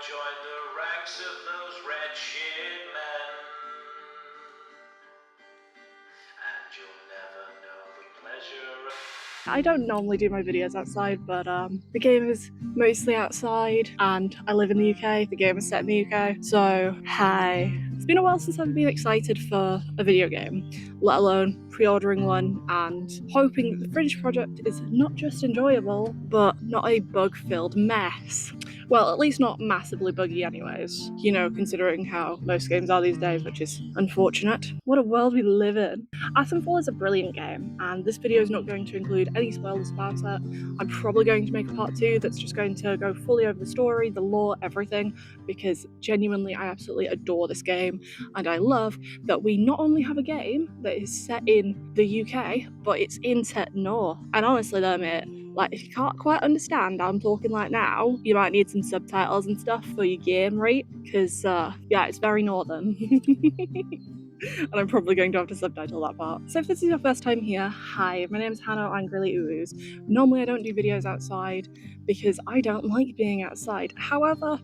join the ranks of those wretched men, and you'll never know the pleasure of... I don't normally do my videos outside, but the game is mostly outside and I live in the UK, the game is set in the UK, so hey. It's been a while since I've been excited for a video game, let alone pre-ordering one and hoping that the finished product is not just enjoyable, but not a bug-filled mess. Well, at least not massively buggy anyways, you know, considering how most games are these days, which is unfortunate. What a world we live in. Atomfall is a brilliant game, and this video is not going to include any spoilers about it. I'm probably going to make a part 2 that's just going to go fully over the story, the lore, everything, because genuinely I absolutely adore this game, and I love that we not only have a game that is set in the UK, but it's in Tet-Nor. And honestly though, mate, like, if you can't quite understand how I'm talking like now, you might need some subtitles and stuff for your game, right? Because, yeah, it's very northern. And I'm probably going to have to subtitle that part. So if this is your first time here, hi, my name is Hannah Angrily Uus. Normally I don't do videos outside because I don't like being outside. However,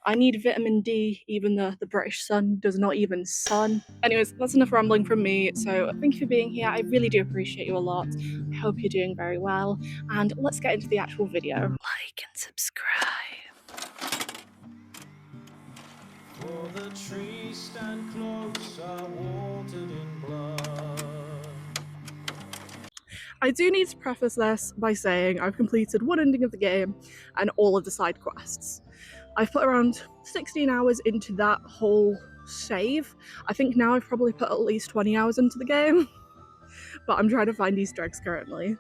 I need vitamin D, even though the British sun does not even sun. Anyways, that's enough rambling from me, so thank you for being here. I really do appreciate you a lot. I hope you're doing very well, and let's get into the actual video. Like and subscribe. For the trees stand close, are watered in blood. I do need to preface this by saying I've completed one ending of the game and all of the side quests. I've put around 16 hours into that whole save. I think now I've probably put at least 20 hours into the game, but I'm trying to find Easter eggs currently.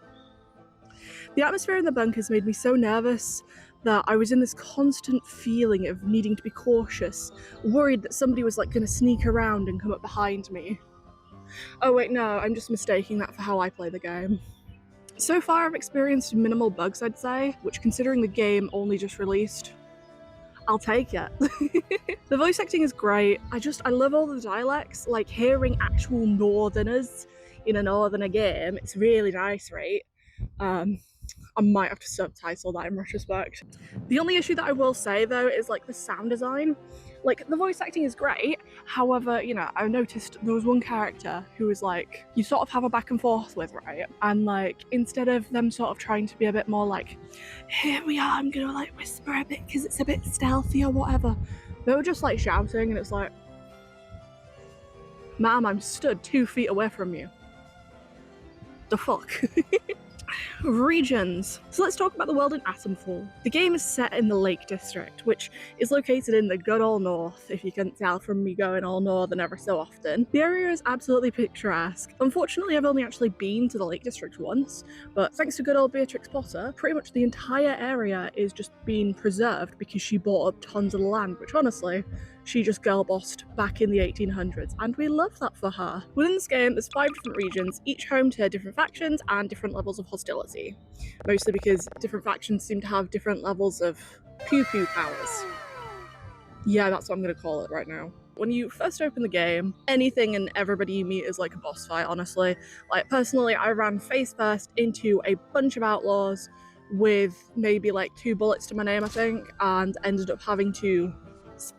The atmosphere in the bunkers made me so nervous that I was in this constant feeling of needing to be cautious, worried that somebody was like gonna sneak around and come up behind me. Oh wait, no, I'm just mistaking that for how I play the game. So far I've experienced minimal bugs, I'd say, which considering the game only just released, I'll take it. The voice acting is great. I love all the dialects, like hearing actual northerners in a northerner game, it's really nice, right? I might have to subtitle that in retrospect. The only issue that I will say though is like the sound design. Like, the voice acting is great, however, you know, I noticed there was one character who was like, you sort of have a back and forth with, right? And like, instead of them sort of trying to be a bit more like, here we are, I'm gonna like whisper a bit because it's a bit stealthy or whatever, they were just like shouting and it's like, ma'am, I'm stood 2 feet away from you. The fuck? Regions. So let's talk about the world in Atomfall. The game is set in the Lake District, which is located in the good old north, if you couldn't tell from me going all northern ever so often. The area is absolutely picturesque. Unfortunately, I've only actually been to the Lake District once, but thanks to good old Beatrix Potter, pretty much the entire area is just being preserved because she bought up tons of land, which honestly, she just girl-bossed back in the 1800s, and we love that for her. Within this game, there's 5 different regions, each home to different factions and different levels of hostility. Mostly because different factions seem to have different levels of pew-pew powers. Yeah, that's what I'm gonna call it right now. When you first open the game, anything and everybody you meet is like a boss fight, honestly. Like, personally, I ran face first into a bunch of outlaws with maybe like 2 bullets to my name, I think, and ended up having to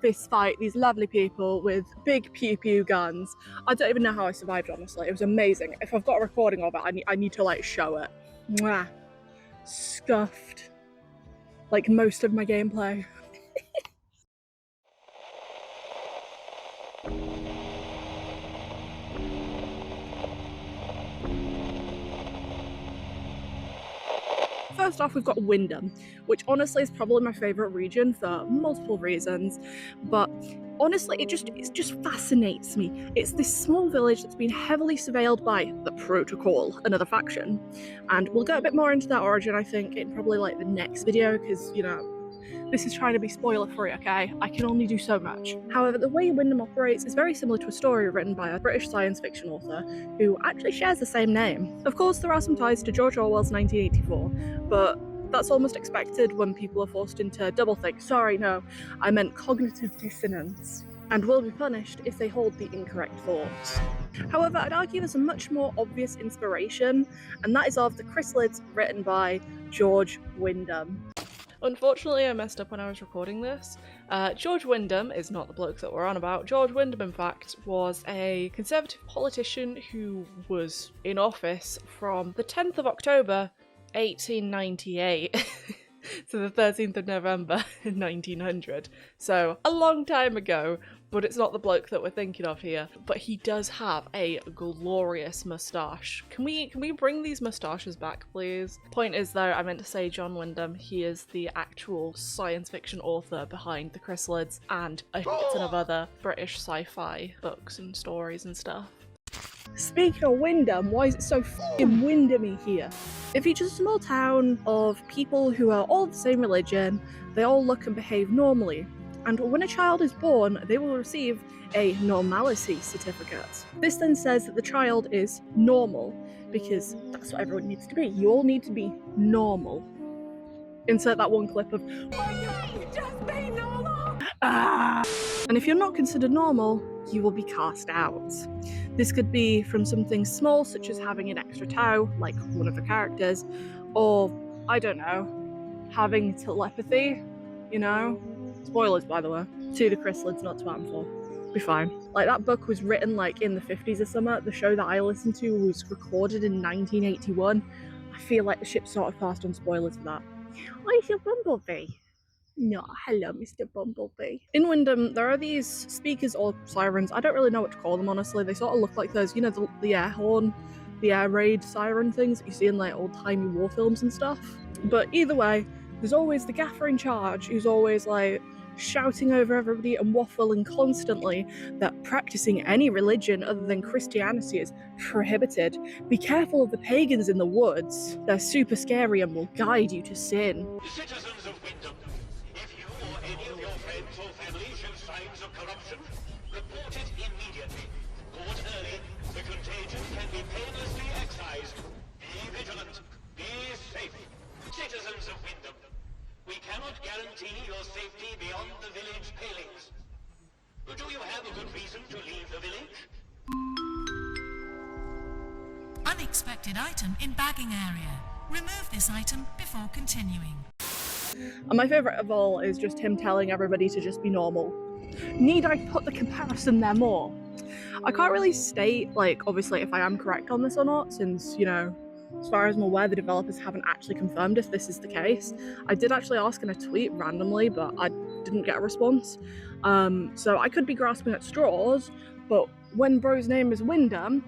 fist fight these lovely people with big pew pew guns. I don't even know how I survived, honestly. It was amazing. If I've got a recording of it, I need to like show it. Mwah. Scuffed like most of my gameplay. First off, we've got Wyndham, which honestly is probably my favourite region for multiple reasons, but honestly, it just fascinates me. It's this small village that's been heavily surveilled by the Protocol, another faction, and we'll go a bit more into that origin, I think, in probably like the next video, because, you know, this is trying to be spoiler-free, okay? I can only do so much. However, the way Wyndham operates is very similar to a story written by a British science fiction author who actually shares the same name. Of course, there are some ties to George Orwell's 1984, but that's almost expected when people are forced into doublethink. Sorry, no, I meant cognitive dissonance, and will be punished if they hold the incorrect thoughts. However, I'd argue there's a much more obvious inspiration, and that is of the chrysalids written by George Wyndham. Unfortunately, I messed up when I was recording this. George Wyndham is not the bloke that we're on about. George Wyndham, in fact, was a Conservative politician who was in office from the 10th of October, 1898 to the 13th of November, 1900. So, a long time ago, but it's not the bloke that we're thinking of here. But he does have a glorious moustache. Can we bring these moustaches back, please? Point is, though, I meant to say John Wyndham. He is the actual science fiction author behind the Chrysalids and a ton of other British sci-fi books and stories and stuff. Speaking of Wyndham, why is it so f***ing Wyndhamy here? It features a small town of people who are all the same religion, they all look and behave normally, and when a child is born, they will receive a normalcy certificate. This then says that the child is normal, because that's what everyone needs to be. You all need to be normal. Insert that one clip of, "Why can't you just be normal?" And if you're not considered normal, you will be cast out. This could be from something small, such as having an extra toe, like one of the characters, or, I don't know, having telepathy, you know? Spoilers, by the way. To the Chrysalids, not to Atomfall. Be fine. Like, that book was written, like, in the 50s or something. The show that I listened to was recorded in 1981. I feel like the ship sort of passed on spoilers for that. Where's your bumblebee? No, hello, Mr. Bumblebee. In Wyndham, there are these speakers or sirens. I don't really know what to call them, honestly. They sort of look like those, you know, the air horn, the air raid siren things that you see in, like, old-timey war films and stuff. But either way, there's always the gaffer in charge who's always, like, shouting over everybody and waffling constantly that practicing any religion other than Christianity is prohibited. Be careful of the pagans in the woods. They're super scary and will guide you to sin. Citizens of Wyndham, if you or any of your friends or family show signs of corruption, report it immediately. Caught early, the contagion can be painlessly excised. Be vigilant. Be safe. Citizens of Wyndham, we cannot guarantee your safety beyond the village palings. Do you have a good reason to leave the village? Unexpected item in bagging area. Remove this item before continuing. And my favourite of all is just him telling everybody to just be normal. Need I put the comparison there more? I can't really state, like, obviously if I am correct on this or not, since, you know, as far as I'm aware, the developers haven't actually confirmed if this is the case. I did actually ask in a tweet randomly, but I didn't get a response. So I could be grasping at straws, but when bro's name is Wyndham,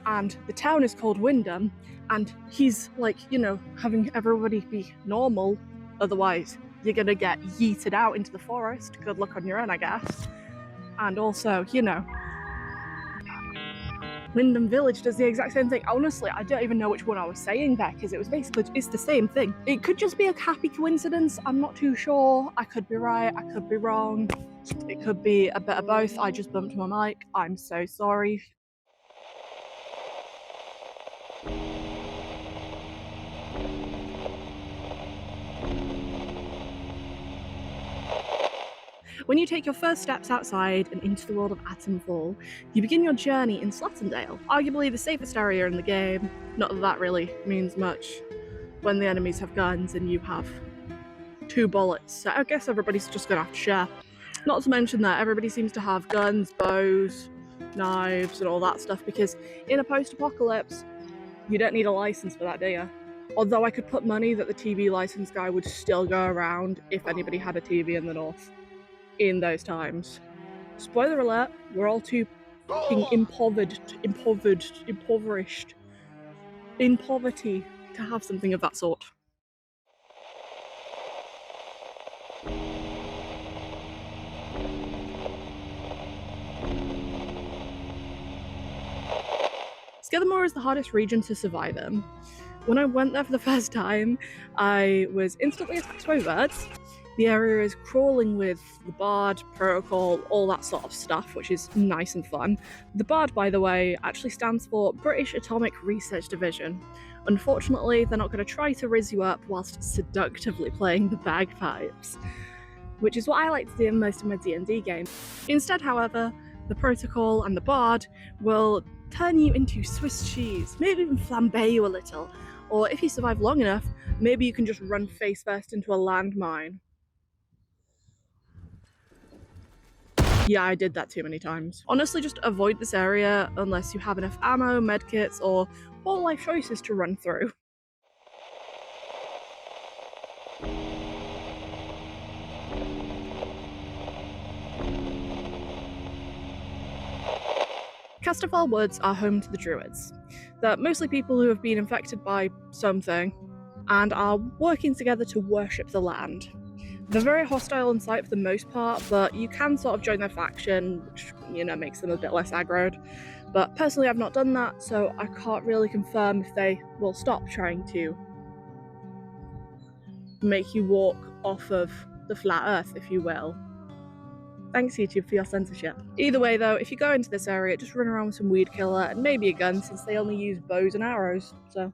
and the town is called Wyndham, and he's, like, you know, having everybody be normal, otherwise you're gonna get yeeted out into the forest. Good luck on your own, I guess. And also, you know, Wyndham Village does the exact same thing. Honestly, I don't even know which one I was saying there, because it was basically, it's the same thing. It could just be a happy coincidence, I'm not too sure. I could be right, I could be wrong. It could be a bit of both. I just bumped my mic, I'm so sorry. When you take your first steps outside and into the world of Atomfall, you begin your journey in S.T.A.L.K.E.R, arguably the safest area in the game. Not that that really means much when the enemies have guns and you have 2 bullets, so I guess everybody's just gonna have to share. Not to mention that everybody seems to have guns, bows, knives and all that stuff, because in a post-apocalypse, you don't need a license for that, do you? Although I could put money that the TV license guy would still go around if anybody had a TV in the north in those times. Spoiler alert, we're all too fucking impoverished, in poverty to have something of that sort. S.T.A.L.K.E.R is the hardest region to survive in. When I went there for the first time, I was instantly attacked by birds. The area is crawling with the Bard, protocol, all that sort of stuff, which is nice and fun. The Bard, by the way, actually stands for British Atomic Research Division. Unfortunately, they're not going to try to rizz you up whilst seductively playing the bagpipes, which is what I like to do in most of my D&D games. Instead, however, the protocol and the Bard will turn you into Swiss cheese, maybe even flambe you a little, or if you survive long enough, maybe you can just run face first into a landmine. Yeah, I did that too many times. Honestly, just avoid this area unless you have enough ammo, medkits, or whole life choices to run through. Casterfall Woods are home to the Druids. They're mostly people who have been infected by something and are working together to worship the land. They're very hostile on sight for the most part, but you can sort of join their faction, which, makes them a bit less aggroed. But personally, I've not done that, so I can't really confirm if they will stop trying to make you walk off of the flat earth, if you will. Thanks, YouTube, for your censorship. Either way, though, if you go into this area, just run around with some weed killer and maybe a gun, since they only use bows and arrows, so.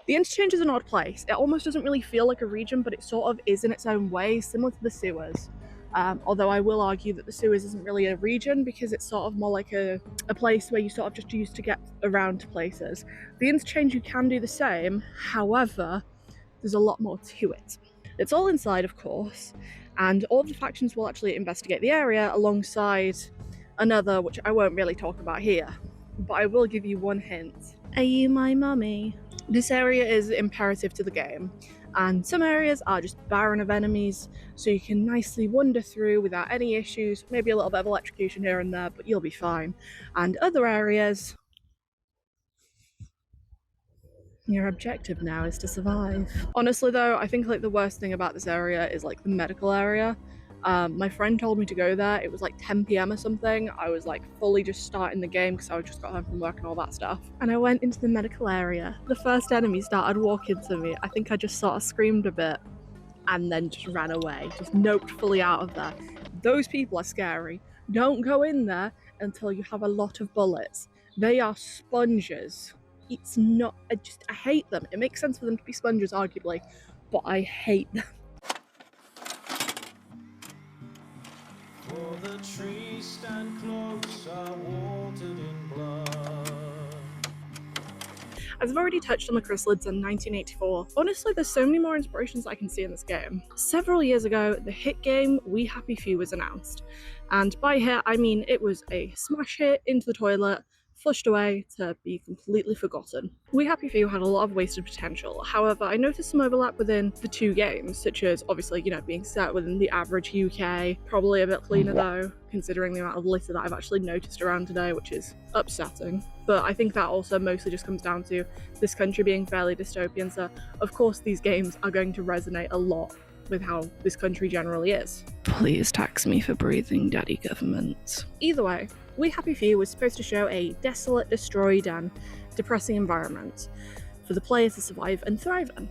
The interchange is an odd place. It almost doesn't really feel like a region, but it sort of is in its own way, similar to the sewers. Although I will argue that the sewers isn't really a region because it's sort of more like a place where you sort of just use to get around to places. The interchange, you can do the same, however, there's a lot more to it. It's all inside, of course, and all of the factions will actually investigate the area alongside another, which I won't really talk about here, but I will give you one hint. Are you my mummy? This area is imperative to the game, and some areas are just barren of enemies, so you can nicely wander through without any issues, maybe a little bit of electrocution here and there, but you'll be fine. And other areas, your objective now is to survive. Honestly though, I think like the worst thing about this area is like the medical area. My friend told me to go there. It was like 10 PM or something. I was like fully just starting the game because I just got home from work and all that stuff. And I went into the medical area. The first enemy started walking to me. I think I just sort of screamed a bit and then just ran away, just noped fully out of there. Those people are scary. Don't go in there until you have a lot of bullets. They are sponges. It's not, I hate them. It makes sense for them to be sponges, arguably, but I hate them. For the trees stand close, are watered in blood. As I've already touched on the chrysalids in 1984, honestly there's so many more inspirations I can see in this game. Several years ago, the hit game We Happy Few was announced, and by hit I mean it was a smash hit into the toilet, flushed away to be completely forgotten. We Happy Few had a lot of wasted potential. However, I noticed some overlap within the two games, such as obviously, being set within the average UK, probably a bit cleaner though, considering the amount of litter that I've actually noticed around today, which is upsetting. But I think that also mostly just comes down to this country being fairly dystopian, so of course these games are going to resonate a lot with how this country generally is. Please tax me for breathing, daddy government. Either way, We Happy Few was supposed to show a desolate, destroyed and depressing environment for the players to survive and thrive in.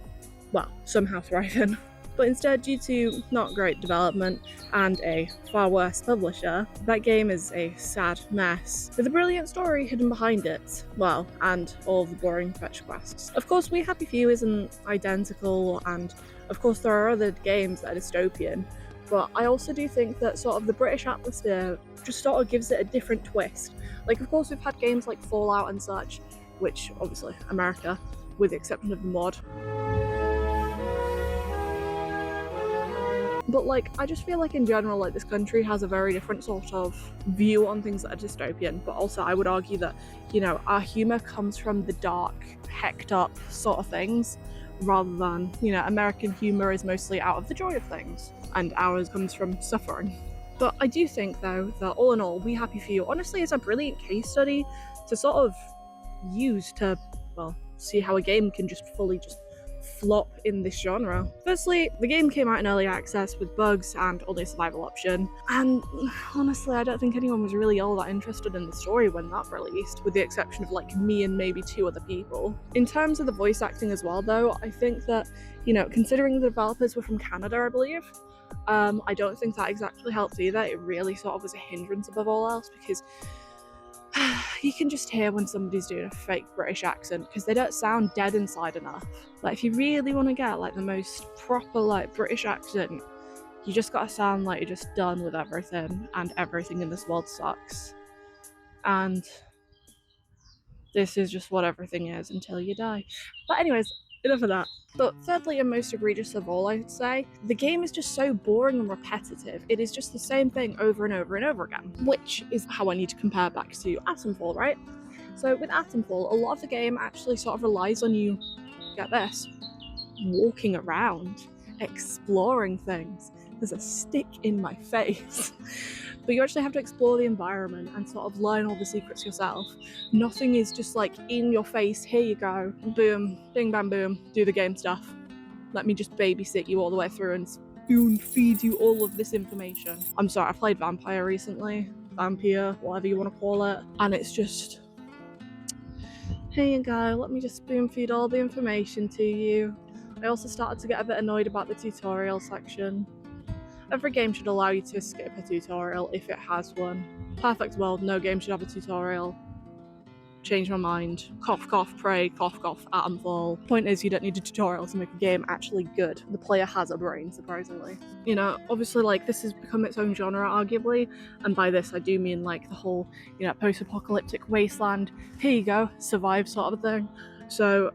Well, somehow thrive in. But instead, due to not great development and a far worse publisher, that game is a sad mess, with a brilliant story hidden behind it, well, and all the boring fetch quests. Of course, We Happy Few isn't identical, and of course there are other games that are dystopian, but I also do think that sort of the British atmosphere just sort of gives it a different twist. Like, of course, we've had games like Fallout and such, which, obviously, America, with the exception of the mod. But like, I just feel like in general, like this country has a very different sort of view on things that are dystopian, but also I would argue that, our humour comes from the dark, hecked up sort of things, rather than, American humour is mostly out of the joy of things, and ours comes from suffering. But I do think though, that all in all, We Happy Few honestly is a brilliant case study to sort of use to, well, see how a game can just fully flop in this genre. Firstly, the game came out in early access with bugs and only a survival option, and honestly I don't think anyone was really all that interested in the story when that released, with the exception of like me and maybe two other people. In terms of the voice acting as well though, I think that, considering the developers were from Canada, I believe, I don't think that exactly helped either. It really sort of was a hindrance above all else, because you can just hear when somebody's doing a fake British accent because they don't sound dead inside enough. Like, if you really want to get like the most proper like British accent, you just gotta sound like you're just done with everything and everything in this world sucks. And this is just what everything is until you die. But anyways, enough of that. But thirdly, and most egregious of all, I would say, the game is just so boring and repetitive. It is just the same thing over and over and over again, which is how I need to compare back to Atomfall, right? So with Atomfall, a lot of the game actually sort of relies on you, get this, walking around, exploring things. There's a stick in my face. But you actually have to explore the environment and sort of learn all the secrets yourself. Nothing is just like in your face, here you go, boom, bing bam boom, do the game stuff. Let me just babysit you all the way through and spoon feed you all of this information. I'm sorry, I played Vampire recently, Vampire, whatever you want to call it, and it's just, here you go, let me just spoon feed all the information to you. I also started to get a bit annoyed about the tutorial section. Every game should allow you to skip a tutorial if it has one. Perfect world, no game should have a tutorial. Change my mind. Cough, cough, pray, cough, cough, Atomfall. Point is, you don't need a tutorial to make a game actually good. The player has a brain, surprisingly. You know, obviously, like, this has become its own genre, arguably, and by this I do mean, like, the whole, you know, post-apocalyptic wasteland, here you go, survive sort of thing. So,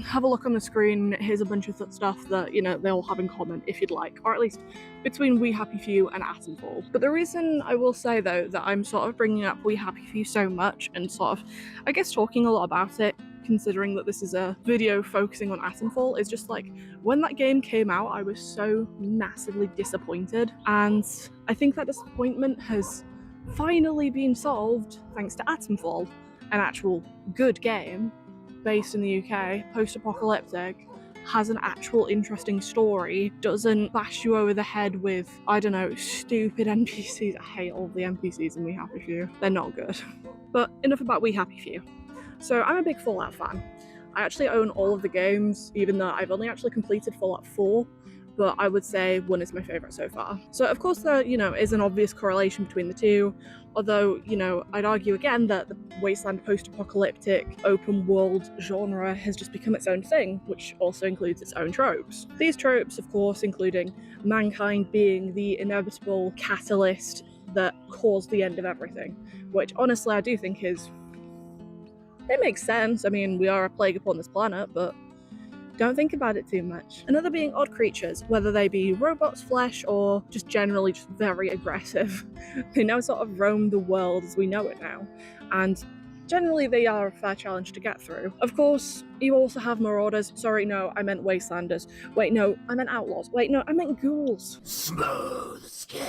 have a look on the screen, here's a bunch of stuff that, you know, they all have in common, if you'd like, or at least between We Happy Few and Atomfall. But the reason I will say, though, that I'm sort of bringing up We Happy Few so much and sort of, I guess, talking a lot about it, considering that this is a video focusing on Atomfall, is just like, when that game came out, I was so massively disappointed, and I think that disappointment has finally been solved thanks to Atomfall, an actual good game based in the UK, post-apocalyptic, has an actual interesting story, doesn't bash you over the head with, I don't know, stupid NPCs. I hate all the NPCs in We Happy Few. They're not good. But enough about We Happy Few. So I'm a big Fallout fan. I actually own all of the games, even though I've only actually completed Fallout 4, but I would say 1 is my favourite so far. So of course there, you know, is an obvious correlation between the two, although, you know, I'd argue again that the wasteland post-apocalyptic open world genre has just become its own thing, which also includes its own tropes. These tropes, of course, including mankind being the inevitable catalyst that caused the end of everything, which honestly I do think is, it makes sense. I mean, we are a plague upon this planet, but don't think about it too much. Another being odd creatures, whether they be robots, flesh, or just generally just very aggressive. They now sort of roam the world as we know it now, and generally they are a fair challenge to get through. Of course, you also have marauders. Sorry, no, I meant wastelanders. Wait, no, I meant outlaws. Wait, no, I meant ghouls. Smooth skin.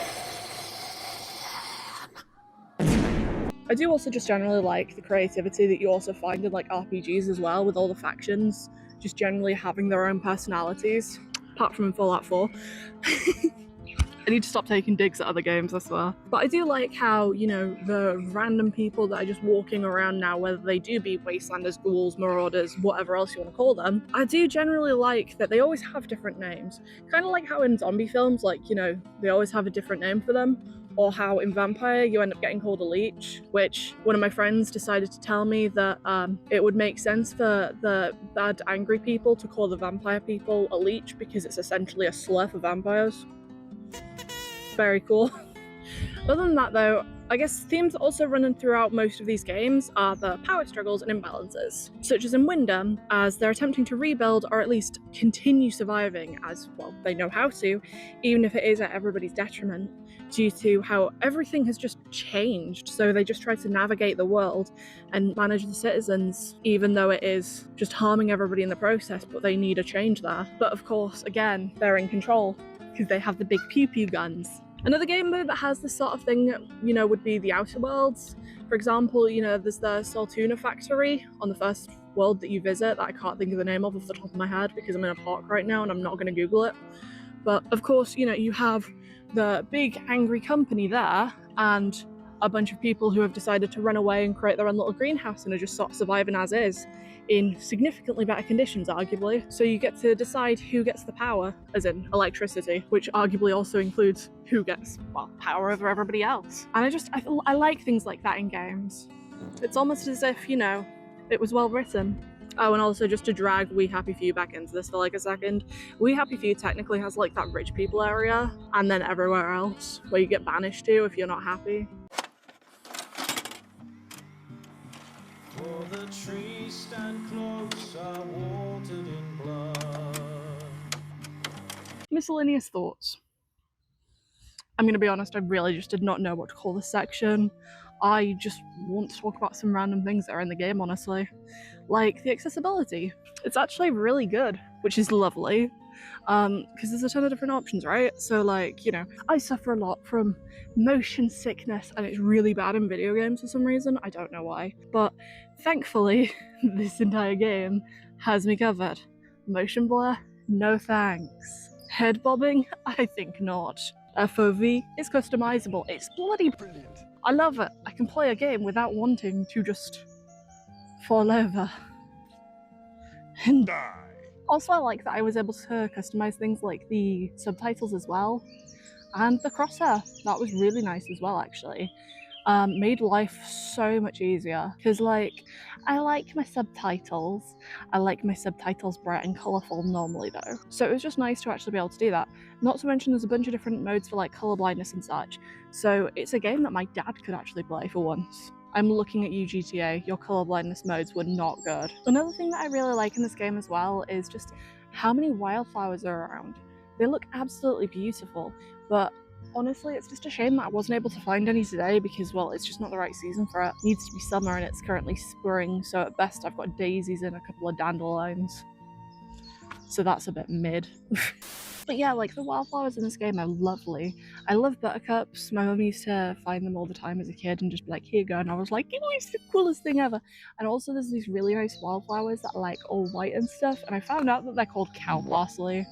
I do also just generally like the creativity that you also find in like RPGs as well, with all the factions just generally having their own personalities, apart from in Fallout 4. I need to stop taking digs at other games, I swear. But I do like how, you know, the random people that are just walking around now, whether they do be wastelanders, ghouls, marauders, whatever else you want to call them, I do generally like that they always have different names. Kind of like how in zombie films, like, you know, they always have a different name for them. Or how in Vampire you end up getting called a leech, which one of my friends decided to tell me that it would make sense for the bad angry people to call the vampire people a leech because it's essentially a slur for vampires. Very cool. Other than that though, I guess themes also running throughout most of these games are the power struggles and imbalances, such as in Wyndham, as they're attempting to rebuild or at least continue surviving as, well, they know how to, even if it is at everybody's detriment, due to how everything has just changed. So they just try to navigate the world and manage the citizens, even though it is just harming everybody in the process, but they need a change there. But of course, again, they're in control because they have the big pew-pew guns. Another game though that has this sort of thing, you know, would be the Outer Worlds. For example, you know, there's the Saltuna factory on the first world that you visit that I can't think of the name of off the top of my head because I'm in a park right now and I'm not going to Google it. But of course, you know, you have the big angry company there and a bunch of people who have decided to run away and create their own little greenhouse and are just sort of surviving as is in significantly better conditions, arguably. So you get to decide who gets the power, as in electricity, which arguably also includes who gets, well, power over everybody else. And I like things like that in games. It's almost as if, you know, it was well written. Oh, and also just to drag We Happy Few back into this for like a second, We Happy Few technically has like that rich people area, and then everywhere else where you get banished to if you're not happy. For the trees stand close, are watered in blood. Miscellaneous thoughts. I'm gonna be honest, I really just did not know what to call this section. I just want to talk about some random things that are in the game, honestly. Like the accessibility. It's actually really good, which is lovely. Because there's a ton of different options, right? So like, you know, I suffer a lot from motion sickness and it's really bad in video games for some reason. I don't know why. But thankfully, this entire game has me covered. Motion blur? No thanks. Head bobbing? I think not. FOV is customizable. It's bloody brilliant. I love it. I can play a game without wanting to just fall over and die. Also, I like that I was able to customize things like the subtitles as well, and the crosshair. That was really nice as well, actually. Made life so much easier, because like, I like my subtitles. I like my subtitles bright and colourful normally though. So it was just nice to actually be able to do that. Not to mention there's a bunch of different modes for like colour blindness and such. So it's a game that my dad could actually play for once. I'm looking at you, GTA, your colour blindness modes were not good. Another thing that I really like in this game as well is just how many wildflowers are around. They look absolutely beautiful, but honestly, it's just a shame that I wasn't able to find any today because, well, it's just not the right season for it. It needs to be summer and it's currently spring, so at best I've got daisies and a couple of dandelions. So that's a bit mid. But yeah, like the wildflowers in this game are lovely. I love buttercups. My mum used to find them all the time as a kid and just be like, here you go. And I was like, it's the coolest thing ever. And also there's these really nice wildflowers that are like all white and stuff. And I found out that they're called cow parsley.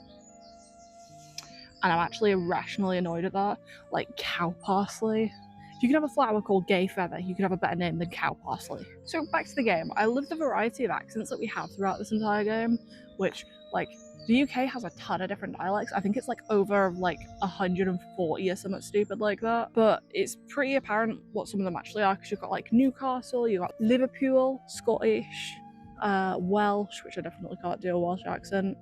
And I'm actually irrationally annoyed at that. Like, cow parsley. If you could have a flower called gay feather, you could have a better name than cow parsley. So back to the game. I love the variety of accents that we have throughout this entire game, which, like, the UK has a ton of different dialects. I think it's like over like 140 or something stupid like that. But it's pretty apparent what some of them actually are, because you've got like Newcastle, you've got Liverpool, Scottish, Welsh, which I definitely can't do a Welsh accent.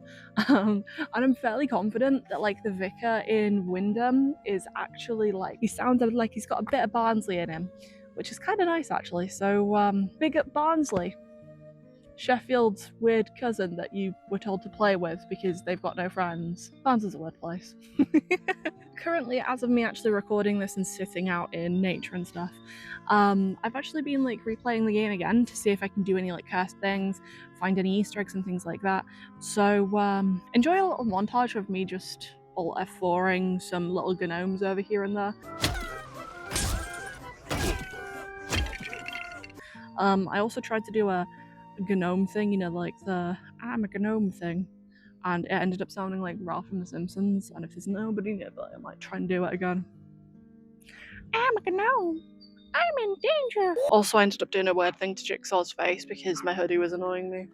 And I'm fairly confident that like the vicar in Wyndham is actually like, he sounds like he's got a bit of Barnsley in him, which is kind of nice actually. So big up Barnsley. Sheffield's weird cousin that you were told to play with because they've got no friends. Barnes is a weird place. Currently, as of me actually recording this and sitting out in nature and stuff, I've actually been like replaying the game again to see if I can do any like cursed things, find any Easter eggs and things like that. So enjoy a little montage of me just alt F4ing some little gnomes over here and there. I also tried to do a gnome thing, you know, like the I'm a gnome thing, and it ended up sounding like Ralph from The Simpsons, and if there's nobody nearby, I might try and do it again. I'm a gnome! I'm in danger! Also, I ended up doing a weird thing to Jigsaw's face because my hoodie was annoying me.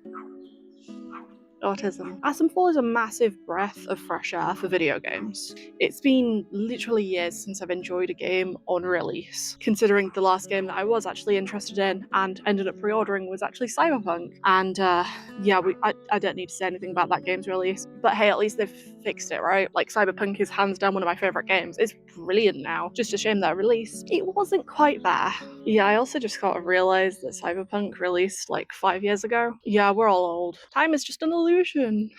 Autism. Atomfall is a massive breath of fresh air for video games. It's been literally years since I've enjoyed a game on release, considering the last game that I was actually interested in and ended up pre-ordering was actually Cyberpunk. And yeah, I don't need to say anything about that game's release, but hey, at least they've fixed it, right? Like, Cyberpunk is hands down one of my favourite games. It's brilliant now. Just a shame that release, it wasn't quite there. Yeah, I also just got to realise that Cyberpunk released like 5 years ago. Yeah, we're all old. Time is just an illusion.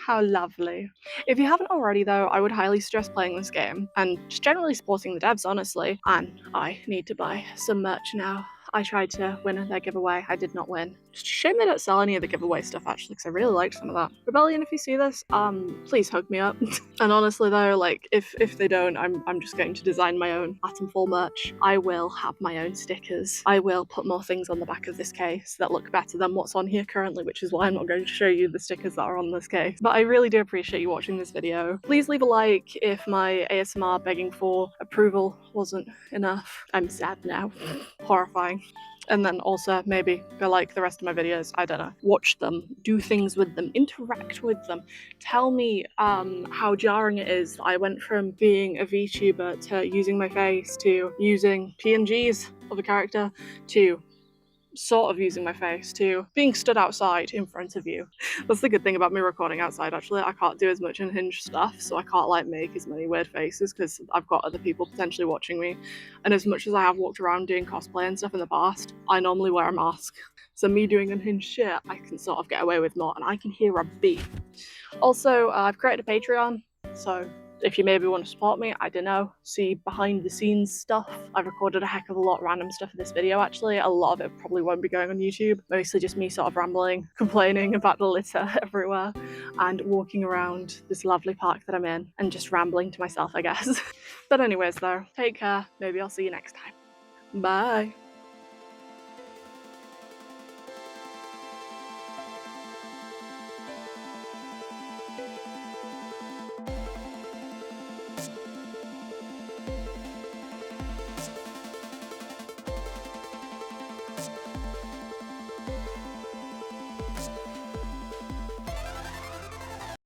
How lovely. If you haven't already though, I would highly suggest playing this game and just generally supporting the devs, honestly. And I need to buy some merch now. I tried to win their giveaway. I did not win. Just a shame they don't sell any of the giveaway stuff actually, because I really liked some of that. Rebellion, if you see this, please hook me up. And honestly though, like if they don't, I'm just going to design my own Atomfall merch. I will have my own stickers. I will put more things on the back of this case that look better than what's on here currently, which is why I'm not going to show you the stickers that are on this case. But I really do appreciate you watching this video. Please leave a like if my ASMR begging for approval wasn't enough. I'm sad now. Horrifying. And then also maybe go like the rest of my videos, I don't know, watch them, do things with them, interact with them, tell me how jarring it is that I went from being a VTuber to using my face to using PNGs of a character to sort of using my face to being stood outside in front of you. That's the good thing about me recording outside, actually. I can't do as much unhinged stuff, so I can't like make as many weird faces because I've got other people potentially watching me. And as much as I have walked around doing cosplay and stuff in the past, I normally wear a mask. So me doing unhinged shit, I can sort of get away with more, and I can hear a beat. Also, I've created a Patreon, so if you maybe want to support me, I don't know, see behind the scenes stuff. I've recorded a heck of a lot of random stuff for this video, actually. A lot of it probably won't be going on YouTube. Mostly just me sort of rambling, complaining about the litter everywhere, and walking around this lovely park that I'm in, and just rambling to myself, I guess. But anyways though, take care. Maybe I'll see you next time. Bye.